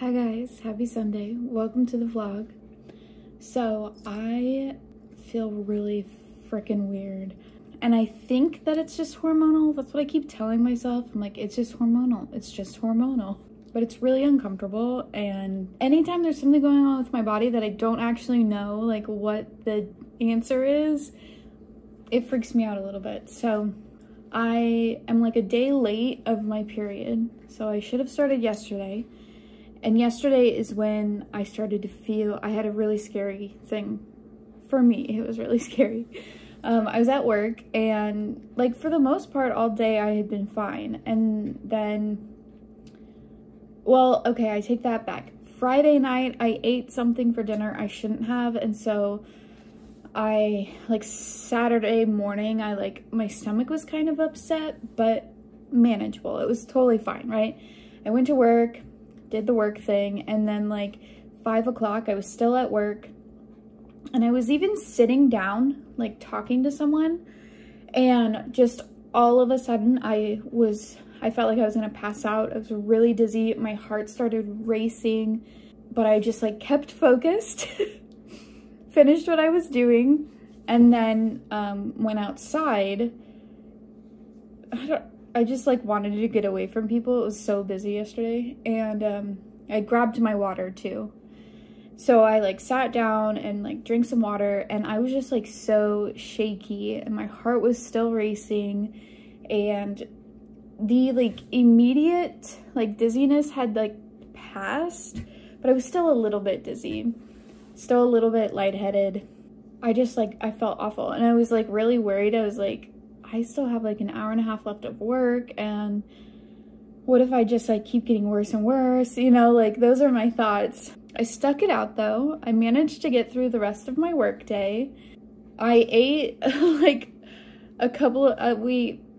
Hi guys, happy Sunday. Welcome to the vlog. So I feel really freaking weird. And I think that it's just hormonal. That's what I keep telling myself. I'm like, it's just hormonal. It's just hormonal. But it's really uncomfortable. And anytime there's something going on with my body that I don't actually know like what the answer is, it freaks me out a little bit. So I am like a day late of my period. So I should have started yesterday. And yesterday is when I started to feel, I had a really scary thing for me. It was really scary. I was at work and like for the most part all day I had been fine. And then, well, okay, I take that back. Friday night I ate something for dinner I shouldn't have. And so Saturday morning, my stomach was kind of upset, but manageable. It was totally fine, right? I went to work, did the work thing, and then like 5 o'clock I was still at work, and I was even sitting down like talking to someone, and just all of a sudden I felt like I was gonna pass out. I was really dizzy, my heart started racing, but I just like kept focused, finished what I was doing, and then went outside. I just like wanted to get away from people. It was so busy yesterday, and I grabbed my water too. So I like sat down and like drank some water, and I was just like so shaky and my heart was still racing, and the like immediate like dizziness had like passed, but I was still a little bit dizzy, still a little bit lightheaded. I felt awful, and I was like really worried. I was like, I still have like an hour and a half left of work, and what if I just like keep getting worse and worse, you know, like those are my thoughts. I stuck it out though. I managed to get through the rest of my work day. I ate like a couple of,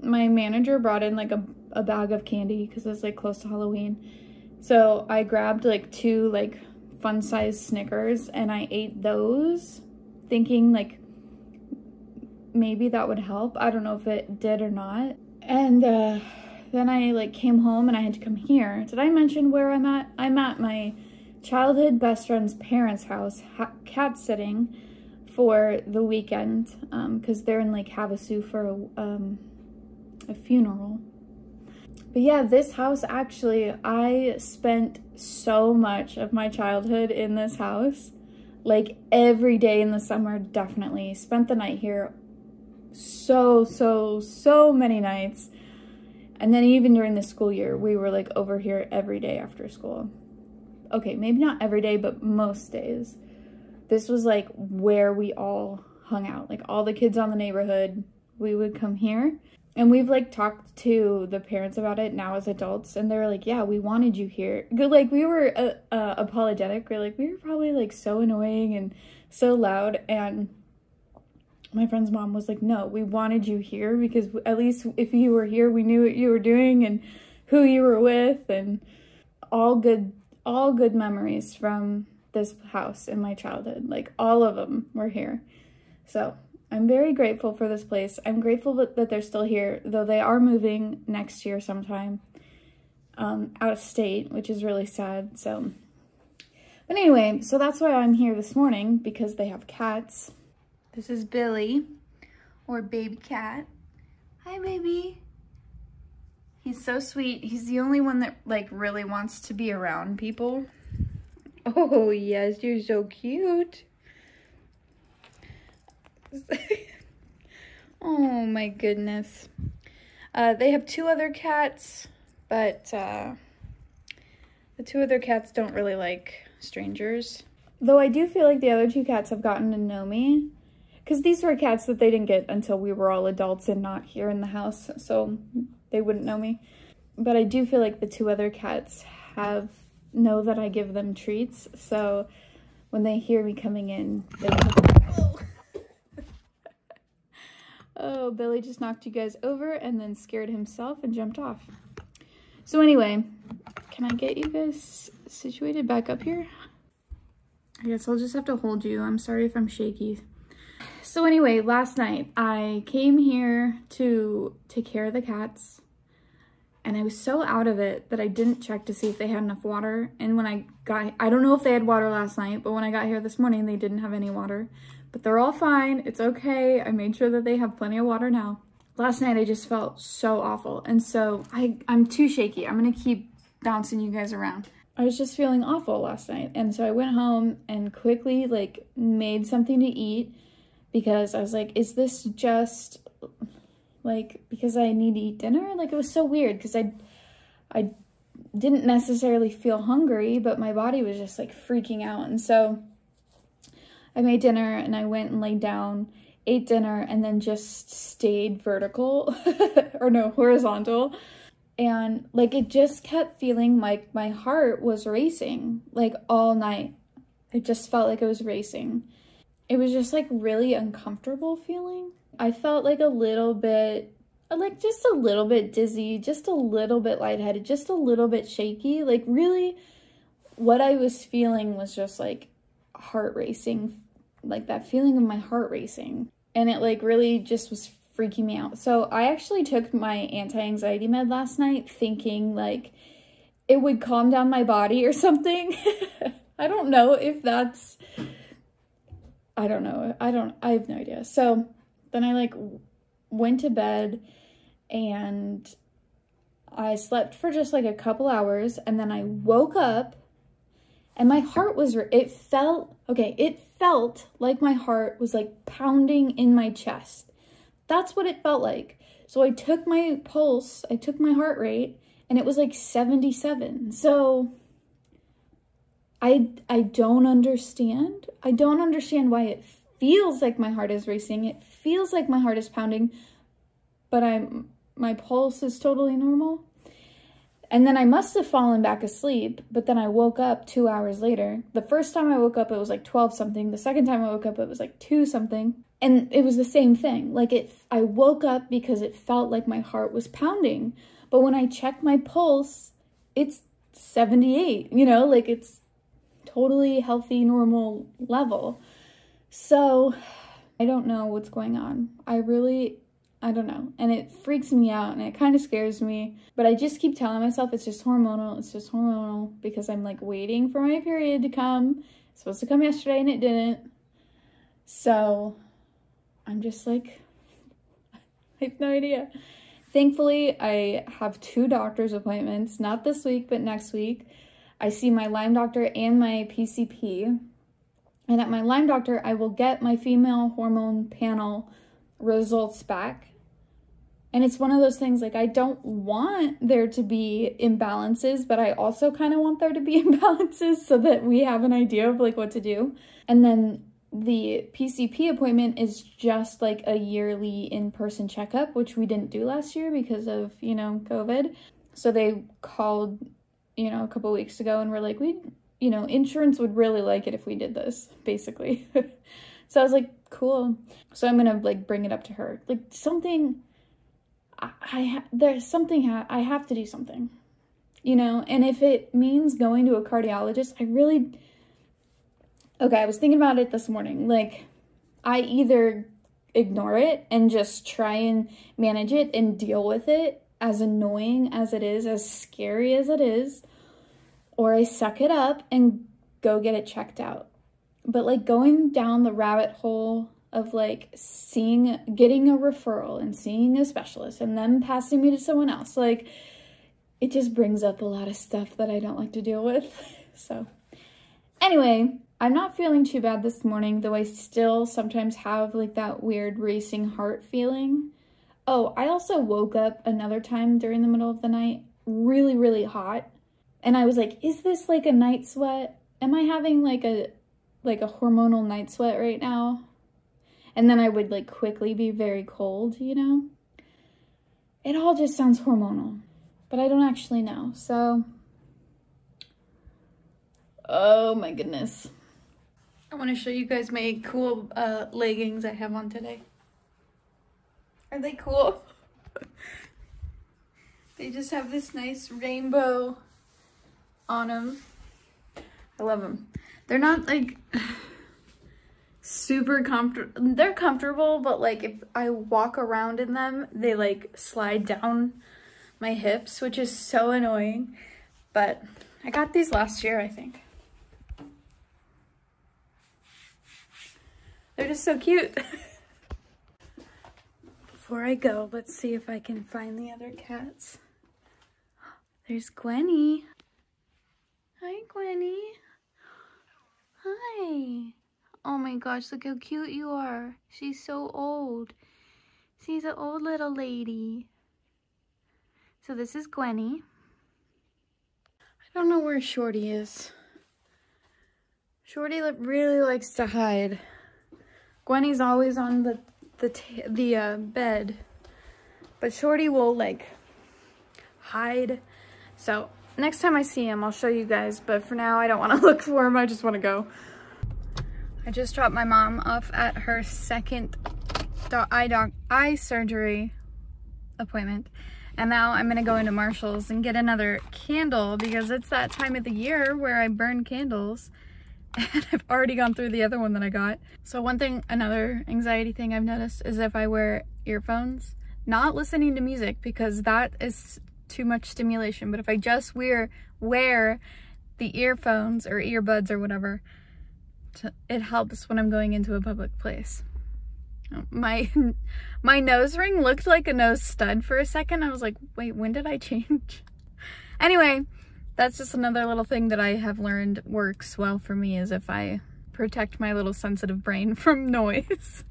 my manager brought in like a bag of candy because it's like close to Halloween. So I grabbed like 2 like fun sized Snickers, and I ate those thinking like maybe that would help. I don't know if it did or not. And then I like came home and I had to come here. Did I mention where I'm at? I'm at my childhood best friend's parents' house, cat sitting for the weekend, because they're in Lake Havasu for a funeral. But yeah, this house, actually, I spent so much of my childhood in this house. Like every day in the summer, definitely. Spent the night here so many nights. And then even during the school year, we were like over here every day after school. Okay, maybe not every day, but most days. This was like where we all hung out. Like all the kids on the neighborhood, we would come here. And we've like talked to the parents about it now as adults, and they were like, yeah, we wanted you here. Like we were apologetic. We're like, we were probably like so annoying and so loud. And my friend's mom was like, no, we wanted you here because at least if you were here, we knew what you were doing and who you were with, and all good memories from this house in my childhood. Like all of them were here. So I'm very grateful for this place. I'm grateful that they're still here, though they are moving next year sometime out of state, which is really sad. So, but anyway, so that's why I'm here this morning, because they have cats. This is Billy, or baby cat. Hi, baby. He's so sweet. He's the only one that like really wants to be around people. Oh yes, you're so cute. Oh my goodness. They have 2 other cats, but the 2 other cats don't really like strangers. Though I do feel like the other 2 cats have gotten to know me, because these were cats that they didn't get until we were all adults and not here in the house, so they wouldn't know me. But I do feel like the 2 other cats know that I give them treats, so when they hear me coming in, they oh. Oh, Billy just knocked you guys over and then scared himself and jumped off. So anyway, can I get you guys situated back up here? I guess I'll just have to hold you. I'm sorry if I'm shaky. So anyway, last night I came here to take care of the cats, and I was so out of it that I didn't check to see if they had enough water. And when I don't know if they had water last night, but when I got here this morning, they didn't have any water. But they're all fine. It's okay. I made sure that they have plenty of water now. Last night, I just felt so awful. And so I'm too shaky. I'm going to keep bouncing you guys around. I was just feeling awful last night. And so I went home and quickly like made something to eat because I was like, is this just like because I need to eat dinner? Like it was so weird because I didn't necessarily feel hungry, but my body was just like freaking out. And so I made dinner and I went and laid down, ate dinner, and then just stayed vertical or no, horizontal. And like it just kept feeling like my heart was racing like all night. It just felt like it was racing. It was just like really uncomfortable feeling. I felt like a little bit, like just a little bit dizzy, just a little bit lightheaded, just a little bit shaky. Like really what I was feeling was just like heart racing, like that feeling of my heart racing. And it like really just was freaking me out. So I actually took my anti-anxiety med last night thinking like it would calm down my body or something. I don't know if that's, I don't know. I have no idea. So then I like went to bed and I slept for just like a couple hours, and then I woke up and my heart was, it felt like my heart was like pounding in my chest. That's what it felt like. So I took my pulse, I took my heart rate, and it was like 77. So I don't understand. I don't understand why it feels like my heart is racing. It feels like my heart is pounding, but my pulse is totally normal. And then I must have fallen back asleep, but then I woke up 2 hours later. The first time I woke up, it was like 12 something. The second time I woke up, it was like 2 something. And it was the same thing. Like I woke up because it felt like my heart was pounding. But when I checked my pulse, it's 78, you know, like it's totally healthy, normal level. So I don't know what's going on. I don't know. And it freaks me out and it kind of scares me. But I just keep telling myself it's just hormonal. It's just hormonal because I'm like waiting for my period to come. It's supposed to come yesterday and it didn't. So I'm just like, I have no idea. Thankfully, I have 2 doctor's appointments, not this week, but next week. I see my Lyme doctor and my PCP. And at my Lyme doctor, I will get my female hormone panel results back. And it's one of those things, like, I don't want there to be imbalances, but I also kind of want there to be imbalances so that we have an idea of, like, what to do. And then the PCP appointment is just, like, a yearly in-person checkup, which we didn't do last year because of, you know, COVID. So they called, you know, a couple weeks ago and were like, you know, insurance would really like it if we did this, basically. So I was like, cool. So I'm gonna, like, bring it up to her. Like, something... there's something I have to do something, you know, and if it means going to a cardiologist, I was thinking about it this morning. Like, I either ignore it and just try and manage it and deal with it, as annoying as it is, as scary as it is, or I suck it up and go get it checked out. But like going down the rabbit hole of like getting a referral and seeing a specialist and then passing me to someone else, like it just brings up a lot of stuff that I don't like to deal with. So anyway, I'm not feeling too bad this morning, though I still sometimes have like that weird racing heart feeling. Oh, I also woke up another time during the middle of the night, really, really hot. And I was like, is this like a night sweat? Am I having like a hormonal night sweat right now? And then I would like quickly be very cold, you know? It all just sounds hormonal, but I don't actually know. So, oh my goodness. I want to show you guys my cool leggings I have on today. Are they cool? They just have this nice rainbow on them. I love them. They're not like super comfortable. They're comfortable, but like if I walk around in them, they like slide down my hips, which is so annoying, but I got these last year, I think. They're just so cute. Before I go, let's see if I can find the other cats. There's Gwenny. Hi, Gwenny. Hi. Oh my gosh, look how cute you are. She's so old. She's an old little lady. So this is Gwenny. I don't know where Shorty is. Shorty really likes to hide. Gwenny's always on the bed, but Shorty will like hide. So next time I see him, I'll show you guys, but for now I don't want to look for him. I just want to go. I just dropped my mom off at her second eye surgery appointment, and now I'm gonna go into Marshall's and get another candle because it's that time of the year where I burn candles. And I've already gone through the other one that I got. So another anxiety thing I've noticed is if I wear earphones, not listening to music because that is too much stimulation, but if I just wear the earphones or earbuds or whatever, it helps when I'm going into a public place. My nose ring looked like a nose stud for a second. I was like, wait, when did I change? Anyway, that's just another little thing that I have learned works well for me, is if I protect my little sensitive brain from noise.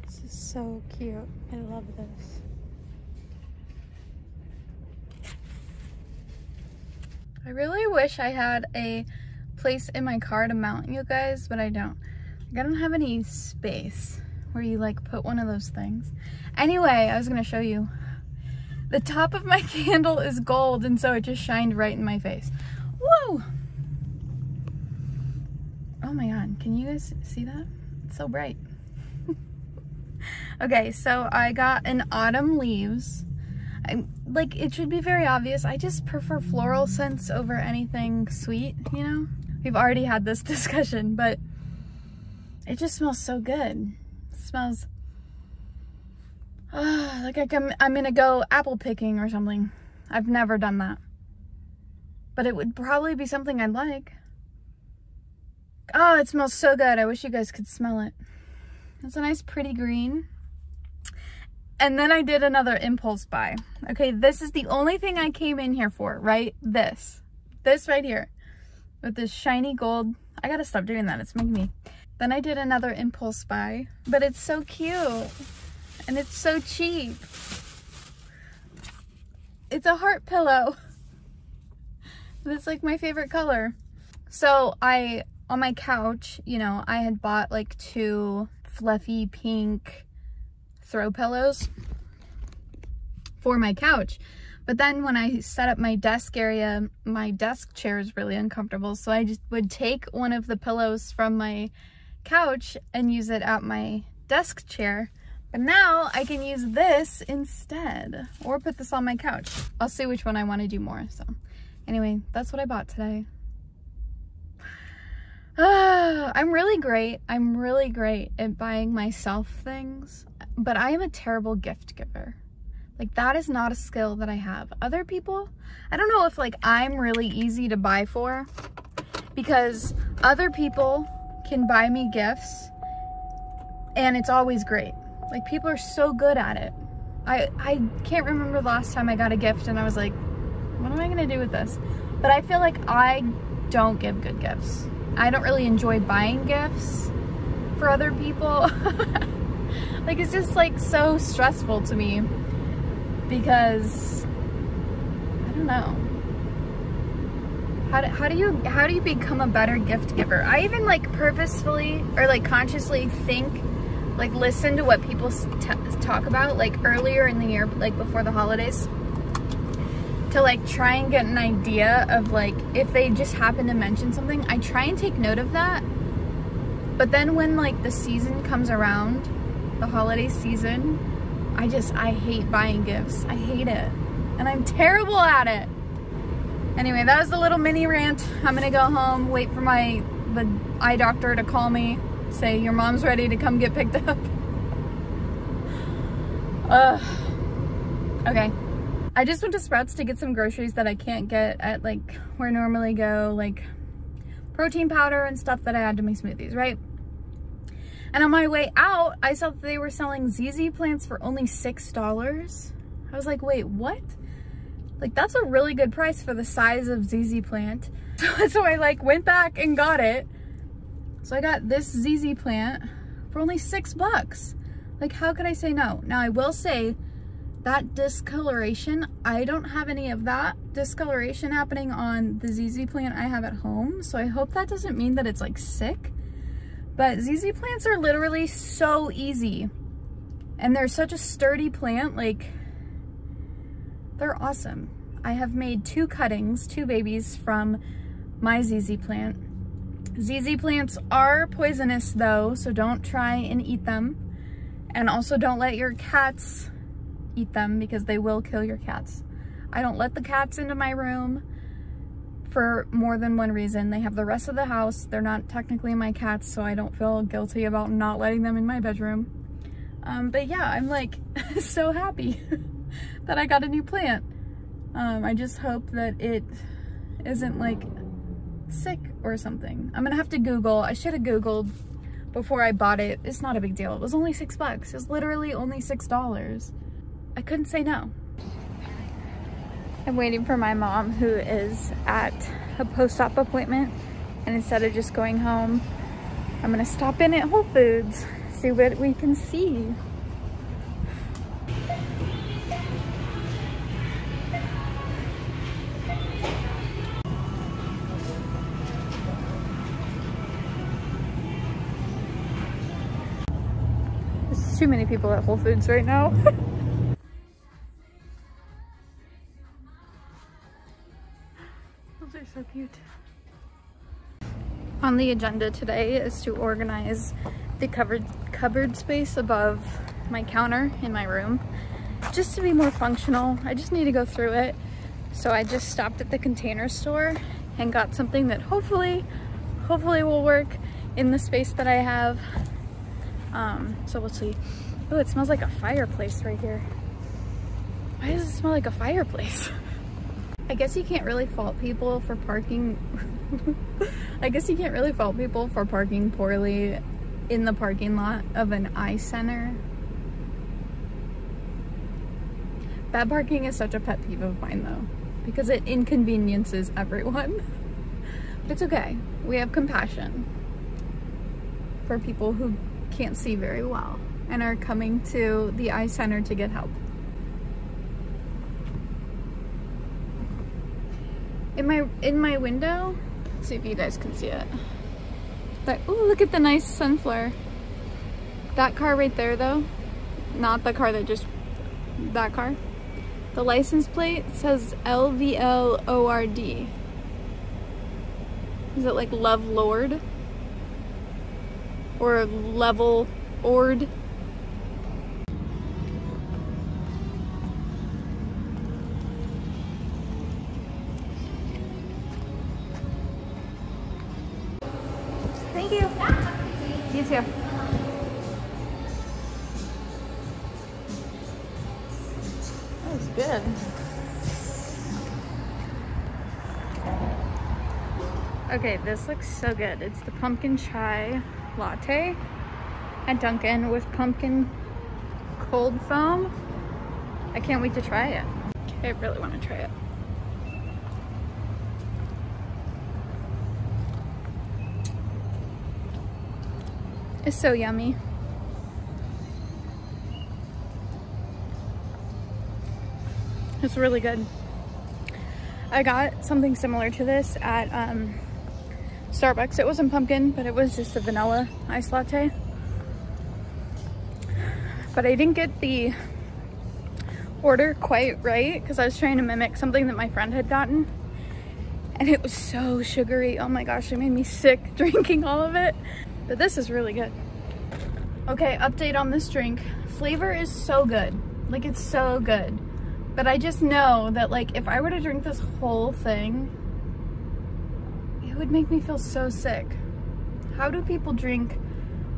This is so cute. I love this. I really wish I had a place in my car to mount you guys, but I don't. I don't have any space where you like put one of those things. Anyway, I was gonna show you. The top of my candle is gold, and so it just shined right in my face. Whoa! Oh my god, can you guys see that? It's so bright. Okay, so I got an autumn leaves. Like, it should be very obvious. I just prefer floral scents over anything sweet, you know? We've already had this discussion, but it just smells so good. It smells like I'm gonna go apple picking or something. I've never done that, but it would probably be something I'd like. Oh, it smells so good. I wish you guys could smell it. It's a nice pretty green. And then I did another impulse buy. Okay, this is the only thing I came in here for, right? This right here with this shiny gold. I gotta stop doing that, it's making me. Then I did another impulse buy, but it's so cute and it's so cheap. It's a heart pillow. It's like my favorite color. So on my couch, you know, I had bought like 2 fluffy pink throw pillows for my couch, but then when I set up my desk area, my desk chair is really uncomfortable, so I just would take one of the pillows from my couch and use it at my desk chair. But now I can use this instead, or put this on my couch. I'll see which one I want to do more. So anyway, that's what I bought today. I'm really great at buying myself things, but I am a terrible gift giver. Like, that is not a skill that I have. Other people, I don't know if like I'm really easy to buy for, because other people can buy me gifts and it's always great. Like, people are so good at it. I can't remember the last time I got a gift and I was like, what am I gonna do with this? But I feel like I don't give good gifts. I don't really enjoy buying gifts for other people. Like, it's just like so stressful to me because I don't know. How do you become a better gift giver? I even like purposefully or like consciously think, like listen to what people talk about like earlier in the year, like before the holidays, to like try and get an idea of like if they just happen to mention something. I try and take note of that, but then when like the season comes around, the holiday season, I hate buying gifts. I hate it, and I'm terrible at it. Anyway, that was the little mini rant. I'm gonna go home, wait for the eye doctor to call me, say your mom's ready to come get picked up. Okay. I just went to Sprouts to get some groceries that I can't get at like where I normally go, like protein powder and stuff that I add to my smoothies, right? And on my way out, I saw that they were selling ZZ plants for only $6. I was like, wait, what? Like, that's a really good price for the size of ZZ plant. So I like went back and got it. So I got this ZZ plant for only $6. Like, how could I say no? Now I will say that discoloration, I don't have any of that discoloration happening on the ZZ plant I have at home. So I hope that doesn't mean that it's like sick. But ZZ plants are literally so easy. And they're such a sturdy plant, like, they're awesome. I have made 2 cuttings, 2 babies from my ZZ plant. ZZ plants are poisonous though, so don't try and eat them. And also don't let your cats eat them because they will kill your cats. I don't let the cats into my room for more than one reason. They have the rest of the house. They're not technically my cats, so I don't feel guilty about not letting them in my bedroom. But yeah, I'm like so happy that I got a new plant. I just hope that it isn't like sick or something. I'm gonna have to Google. I should have Googled before I bought it. It's not a big deal. It was only $6. It was literally only $6. I couldn't say no. I'm waiting for my mom, who is at a post-op appointment, and instead of just going home, I'm gonna stop in at Whole Foods, see what we can see. There's too many people at Whole Foods right now. Those are so cute. On the agenda today is to organize the cupboard space above my counter in my room, just to be more functional. I just need to go through it. So I just stopped at the Container Store and got something that hopefully will work in the space that I have. So we'll see. Oh, it smells like a fireplace right here. Why does it smell like a fireplace? I guess you can't really fault people for parking. I guess you can't really fault people for parking poorly in the parking lot of an eye center. Bad parking is such a pet peeve of mine though, because it inconveniences everyone. But it's okay. We have compassion for people who can't see very well and are coming to the eye center to get help. In my window, let's see if you guys can see it. Oh, look at the nice sunflower. That car right there though, not the car that car. The license plate says LVLORD. Is it like Love Lord? Or Level Ord? Thank you. You too. That was good. Okay, this looks so good. It's the pumpkin chai latte at Dunkin' with pumpkin cold foam. I can't wait to try it. I really want to try it. It's so yummy. It's really good. I got something similar to this at Starbucks. It wasn't pumpkin, but it was just a vanilla iced latte. But I didn't get the order quite right because I was trying to mimic something that my friend had gotten. And it was so sugary. Oh my gosh, it made me sick drinking all of it. But this is really good. Okay, update on this drink. Flavor is so good. Like, it's so good. But I just know that like if I were to drink this whole thing, it would make me feel so sick. How do people drink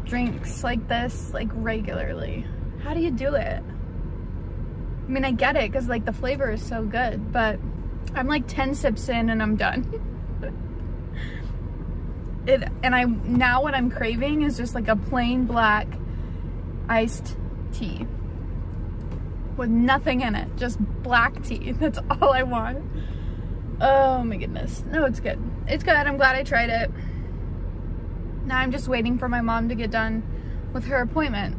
drinks like this like regularly? How do you do it? I mean, I get it because like the flavor is so good, but I'm like 10 sips in and I'm done. Now what I'm craving is just like a plain black iced tea with nothing in it, just black tea. That's all I want. Oh my goodness. No, it's good. It's good. I'm glad I tried it. Now I'm just waiting for my mom to get done with her appointment.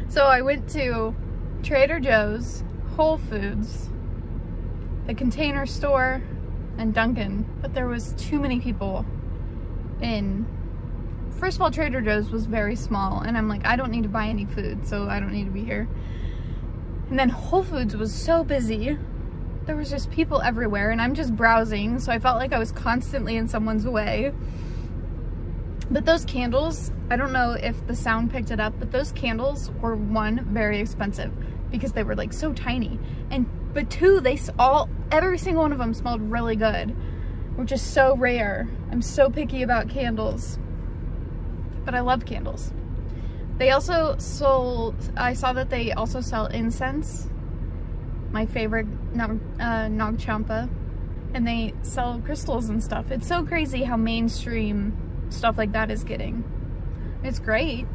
So I went to Trader Joe's, Whole Foods, the Container Store, and Dunkin', but there was too many people in. First of all, Trader Joe's was very small, and I'm like, I don't need to buy any food, so I don't need to be here. And then Whole Foods was so busy. There was just people everywhere, and I'm just browsing, so I felt like I was constantly in someone's way. But those candles, I don't know if the sound picked it up, but those candles were, one, very expensive because they were like so tiny, but two, every single one of them smelled really good, which is so rare. I'm so picky about candles, but I love candles. They also I saw that they also sell incense, my favorite, Nag Champa, and they sell crystals and stuff. It's so crazy how mainstream stuff like that is getting. It's great,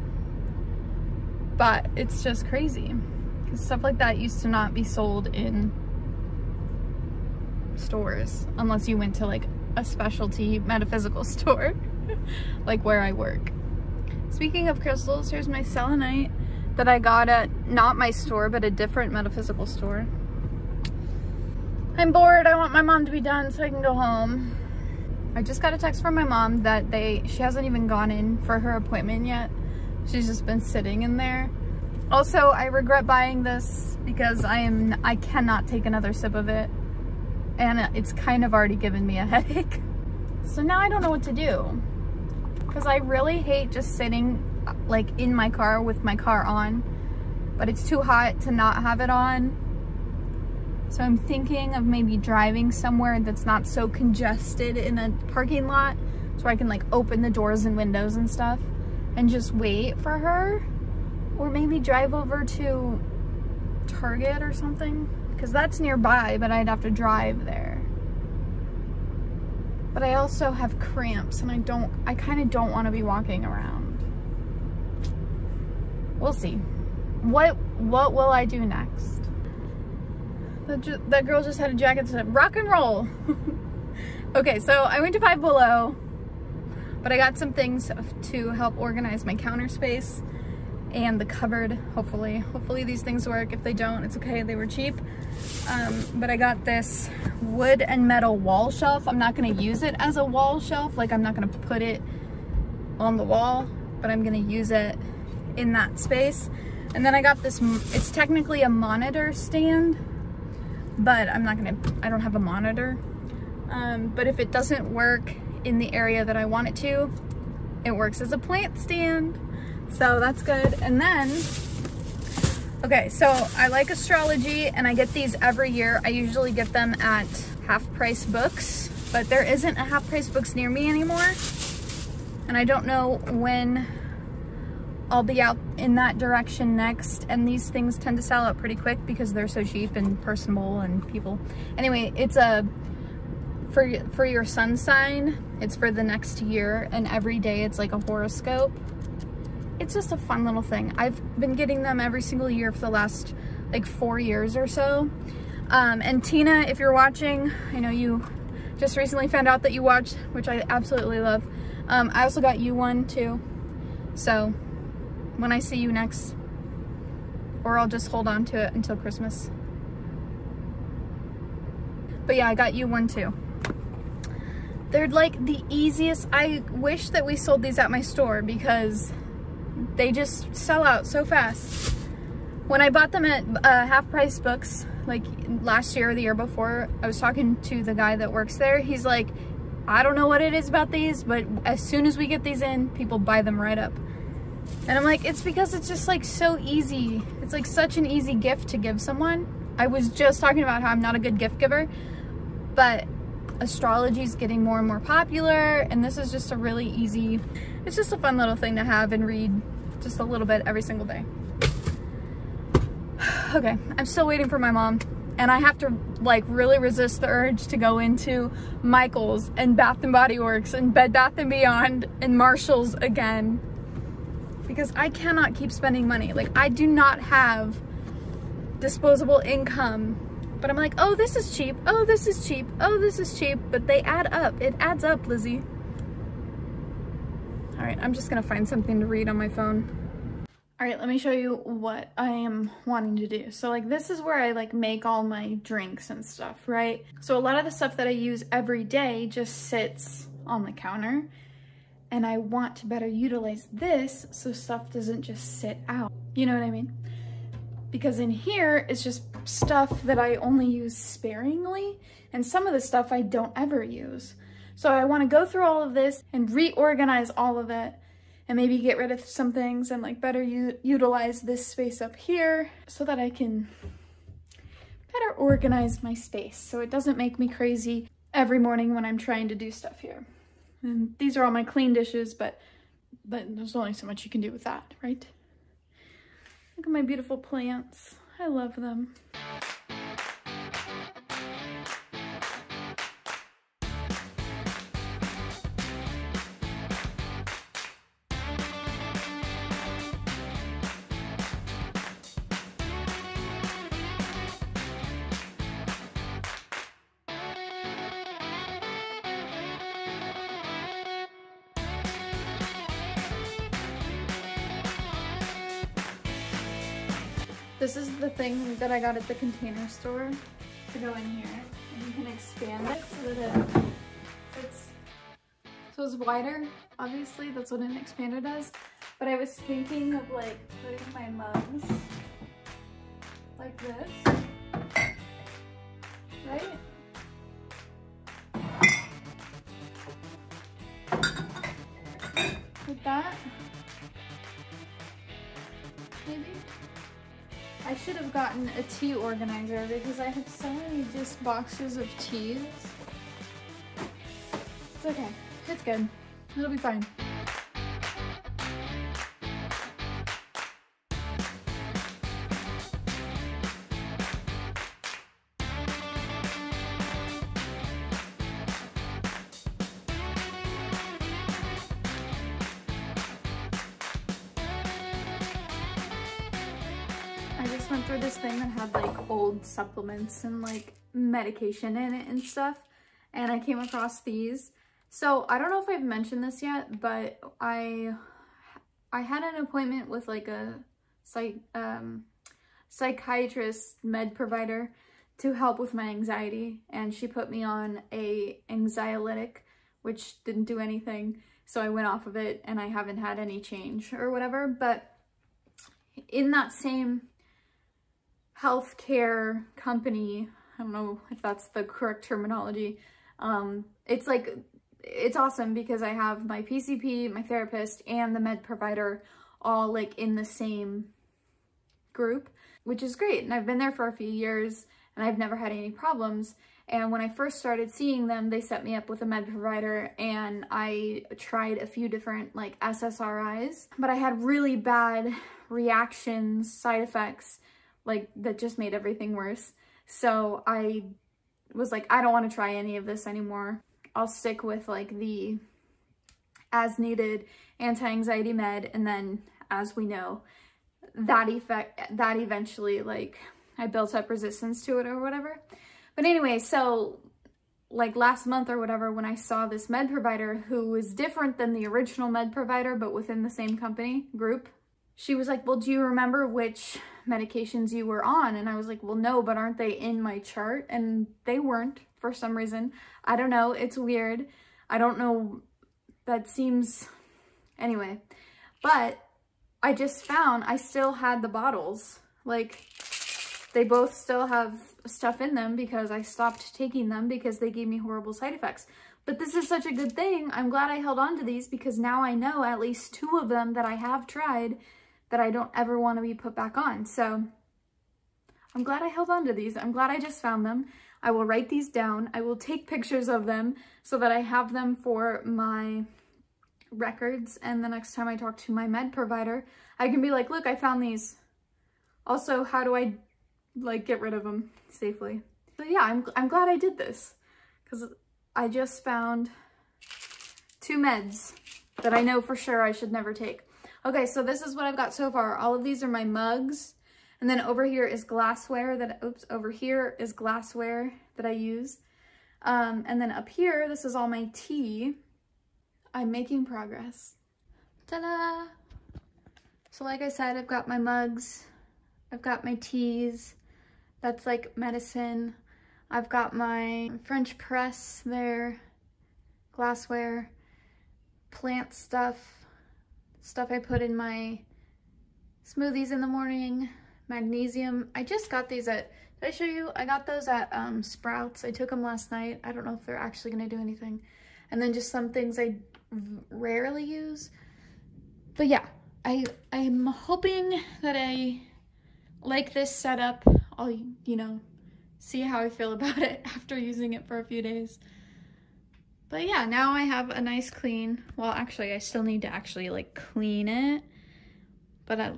but it's just crazy. Stuff like that used to not be sold in stores unless you went to like a specialty metaphysical store like where I work. Speaking of crystals, here's my selenite that I got at not my store but a different metaphysical store. I'm bored. I want my mom to be done so I can go home. I just got a text from my mom that she hasn't even gone in for her appointment yet. She's just been sitting in there. Also, I regret buying this because I cannot take another sip of it, and it's kind of already given me a headache. So now I don't know what to do because I really hate just sitting like in my car with my car on, but it's too hot to not have it on. So I'm thinking of maybe driving somewhere that's not so congested in a parking lot so I can like open the doors and windows and stuff and just wait for her. Or maybe drive over to Target or something, because that's nearby, but I'd have to drive there. But I also have cramps and I kind of don't want to be walking around. We'll see. What will I do next? That girl just had a jacket that said rock and roll. Okay, so I went to Five Below, but I got some things to help organize my counter space and the cupboard. Hopefully these things work. If they don't, it's okay, they were cheap. But I got this wood and metal wall shelf. I'm not gonna use it as a wall shelf, like I'm not gonna put it on the wall, but I'm gonna use it in that space. And then I got this, it's technically a monitor stand, but I don't have a monitor. But if it doesn't work in the area that I want it to, it works as a plant stand. So that's good. And then, okay, so I like astrology and I get these every year. I usually get them at Half Price Books, but there isn't a Half Price Books near me anymore. And I don't know when I'll be out in that direction next. And these things tend to sell out pretty quick because they're so cheap and personable and people. Anyway, it's for your sun sign. It's for the next year, and every day it's like a horoscope. It's just a fun little thing. I've been getting them every single year for the last like 4 years or so. And Tina, if you're watching, I know you just recently found out that you watch, which I absolutely love. I also got you one too. So when I see you next, or I'll just hold on to it until Christmas. But yeah, I got you one too. They're like the easiest. I wish that we sold these at my store because they just sell out so fast. When I bought them at Half Price Books, like last year or the year before, I was talking to the guy that works there. He's like, I don't know what it is about these, but as soon as we get these in, people buy them right up. And I'm like, it's because it's just like so easy. It's like such an easy gift to give someone. I was just talking about how I'm not a good gift giver, but astrology is getting more and more popular, and this is just a really easy, it's just a fun little thing to have and read just a little bit every single day. Okay, I'm still waiting for my mom, and I have to like really resist the urge to go into Michael's and Bath & Body Works and Bed Bath & Beyond and Marshall's again, because I cannot keep spending money. Like, I do not have disposable income. But I'm like, oh, this is cheap. Oh, this is cheap. Oh, this is cheap. But they add up. It adds up, Lizzie. All right, I'm just gonna find something to read on my phone. All right, let me show you what I am wanting to do. So like, this is where I like make all my drinks and stuff, right? So a lot of the stuff that I use every day just sits on the counter, and I want to better utilize this so stuff doesn't just sit out. You know what I mean? Because in here, it's just stuff that I only use sparingly, and some of the stuff I don't ever use. So I want to go through all of this and reorganize all of it, and maybe get rid of some things and like better utilize this space up here so that I can better organize my space so it doesn't make me crazy every morning when I'm trying to do stuff here. And these are all my clean dishes, but there's only so much you can do with that, right? Look at my beautiful plants. I love them. This is the thing that I got at the Container Store to go in here, and you can expand it so that it fits. So it's wider, obviously, that's what an expander does. But I was thinking of like putting my mugs like this, right? Like that, maybe? I should have gotten a tea organizer because I have so many just boxes of teas. It's okay. It's good. It'll be fine. I just went through this thing that had like old supplements and like medication in it and stuff, and I came across these. So I don't know if I've mentioned this yet, but I had an appointment with like a psychiatrist med provider to help with my anxiety, and she put me on a anxiolytic, which didn't do anything. So I went off of it and I haven't had any change or whatever. But in that same healthcare company, I don't know if that's the correct terminology, it's like, it's awesome because I have my PCP, my therapist, and the med provider all like in the same group, which is great. And I've been there for a few years and I've never had any problems. And when I first started seeing them, they set me up with a med provider, and I tried a few different like SSRIs, but I had really bad reactions, side effects, like that just made everything worse. So I was like, I don't want to try any of this anymore. I'll stick with like the as needed anti-anxiety med, and then as we know, that eventually like I built up resistance to it or whatever. But anyway, so like last month or whatever, when I saw this med provider who was different than the original med provider but within the same company group, she was like, well, do you remember which medications you were on? And I was like, well, no, but aren't they in my chart? And they weren't for some reason. I don't know. It's weird. I don't know. That seems... Anyway. But I just found I still had the bottles. Like, they both still have stuff in them because I stopped taking them because they gave me horrible side effects. But this is such a good thing. I'm glad I held on to these because now I know at least 2 of them that I have tried that I don't ever want to be put back on. So I'm glad I held on to these. I'm glad I just found them. I will write these down. I will take pictures of them so that I have them for my records. And the next time I talk to my med provider, I can be like, look, I found these. Also, how do I like get rid of them safely? So yeah, I'm glad I did this because I just found 2 meds that I know for sure I should never take. Okay, so this is what I've got so far. All of these are my mugs. And then over here is glassware that, over here is glassware that I use. And then up here, this is all my tea. I'm making progress. Ta-da! So like I said, I've got my mugs. I've got my teas. That's like medicine. I've got my French press there, glassware, plant stuff I put in my smoothies in the morning, magnesium. I just got these at, did I show you? I got those at Sprouts. I took them last night. I don't know if they're actually gonna do anything. And then just some things I rarely use. But yeah, I'm hoping that I like this setup. I'll, you know, see how I feel about it after using it for a few days. But yeah, now I have a nice clean, well, actually I still need to actually like clean it, but I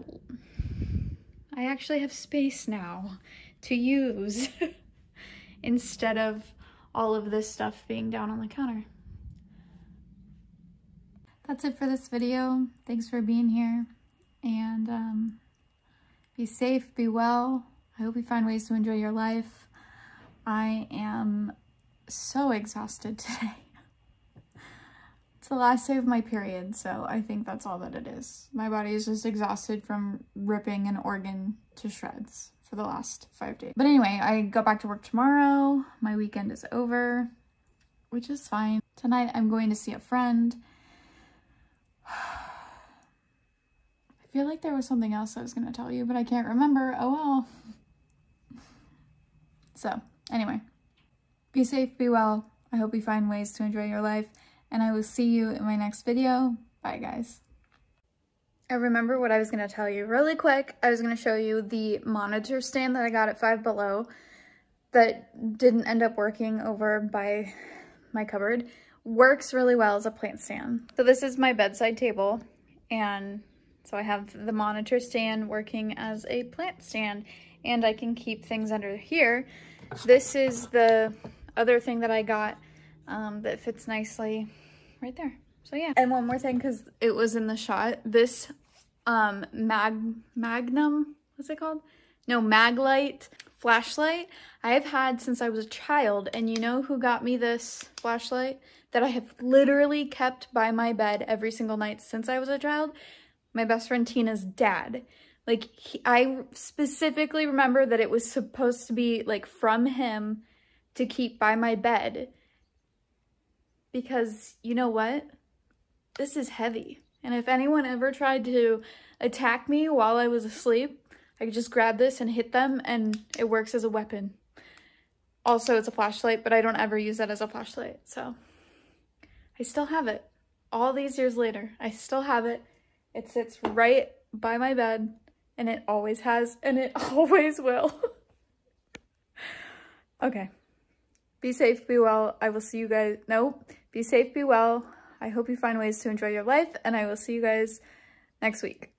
actually have space now to use instead of all of this stuff being down on the counter. That's it for this video. Thanks for being here, and be safe, be well. I hope you find ways to enjoy your life. I am so exhausted today. It's the last day of my period, so I think that's all that it is. My body is just exhausted from ripping an organ to shreds for the last 5 days. But anyway, I go back to work tomorrow. My weekend is over, which is fine. Tonight I'm going to see a friend. I feel like there was something else I was going to tell you, but I can't remember. Oh well. So, anyway, be safe, be well. I hope you find ways to enjoy your life, and I will see you in my next video. Bye, guys. I remember what I was going to tell you really quick. I was going to show you the monitor stand that I got at Five Below that didn't end up working over by my cupboard. Works really well as a plant stand. So this is my bedside table, and so I have the monitor stand working as a plant stand, and I can keep things under here. This is the other thing that I got that fits nicely right there. So yeah. And one more thing, because it was in the shot, this Magnum, what's it called? No, Maglite flashlight I have had since I was a child. And you know who got me this flashlight that I have literally kept by my bed every single night since I was a child? My best friend Tina's dad. Like, I specifically remember that it was supposed to be, like, from him to keep by my bed. Because, you know what? This is heavy. And if anyone ever tried to attack me while I was asleep, I could just grab this and hit them, and it works as a weapon. Also, it's a flashlight, but I don't ever use that as a flashlight, so. I still have it. All these years later, I still have it. It sits right by my bed. And it always has, and it always will. Okay. Be safe, be well. I will see you guys. No, be safe, be well. I hope you find ways to enjoy your life, and I will see you guys next week.